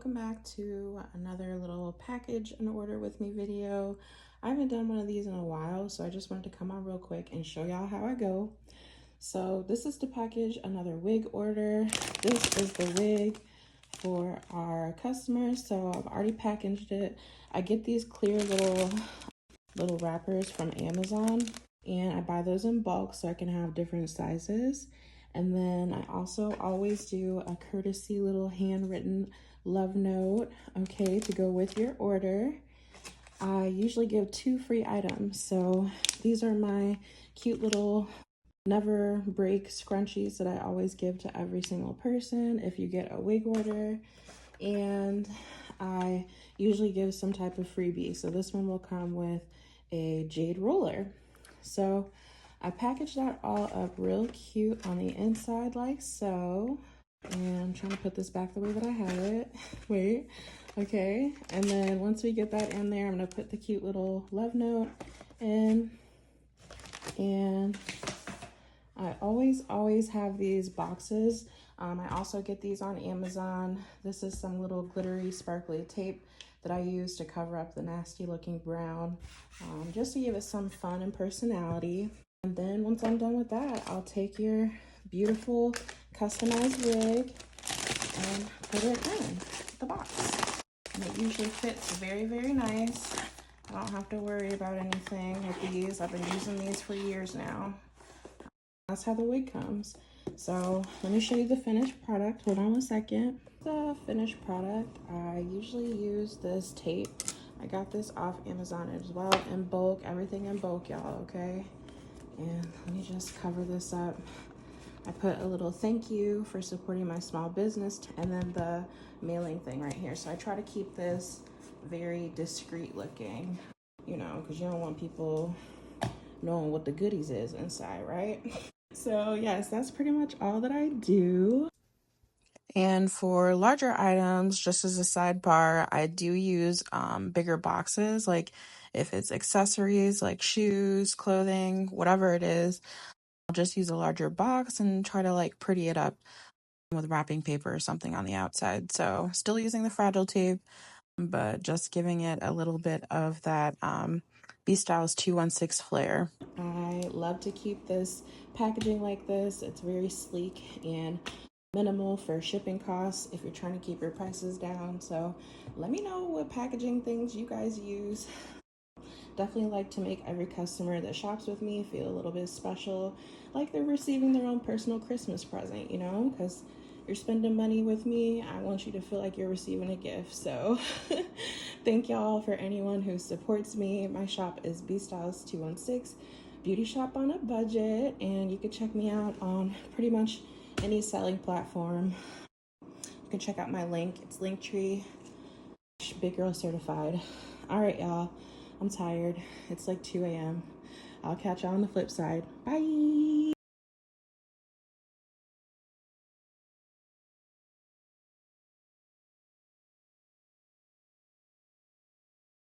welcome back to another little package and order with me video. I haven't done one of these in a while, so I just wanted to come on real quick and show y'all how I go. So this is the package, another wig order. This is the wig for our customers, so I've already packaged it. I get these clear little wrappers from Amazon, and I buy those in bulk so I can have different sizes. And then I also always do a courtesy little handwritten love note, okay, to go with your order. I usually give 2 free items. So these are my cute little never break scrunchies that I always give to every single person if you get a wig order. And I usually give some type of freebie. So this one will come with a jade roller. So I packaged that all up real cute on the inside like so. And I'm trying to put this back the way that I have it. Wait, okay. And then once we get that in there, I'm gonna put the cute little love note in. And I always have these boxes. I also get these on Amazon. This is some little glittery, sparkly tape that I use to cover up the nasty looking brown, just to give it some fun and personality. And then once I'm done with that, I'll take your beautiful customized wig and put it in the box. And it usually fits very, very nice. I don't have to worry about anything with these. I've been using these for years now. That's how the wig comes. So let me show you the finished product. Hold on a second. The finished product, I usually use this tape. I got this off Amazon as well, in bulk, everything in bulk, y'all, okay? And let me just cover this up. I put a little thank you for supporting my small business, and then the mailing thing right here. So I try to keep this very discreet looking, you know, because you don't want people knowing what the goodies is inside, right? So yes, that's pretty much all that I do. And for larger items, just as a sidebar, I do use bigger boxes. Like if it's accessories like shoes, clothing, whatever it is, I'll just use a larger box and try to like pretty it up with wrapping paper or something on the outside. So still using the fragile tape, but just giving it a little bit of that Bestylez216 flair. I love to keep this packaging like this. It's very sleek and minimal for shipping costs if you're trying to keep your prices down. So let me know what packaging things you guys use. Definitely like to make every customer that shops with me feel a little bit special, like they're receiving their own personal Christmas present, you know, because you're spending money with me. I want you to feel like you're receiving a gift. So thank y'all for anyone who supports me. My shop is Bestylez216, beauty shop on a budget, and you can check me out on pretty much any selling platform. You can check out my link. It's Linktree, Big Girl Certified. All right, y'all. I'm tired. It's like 2 a.m. I'll catch y'all on the flip side. Bye.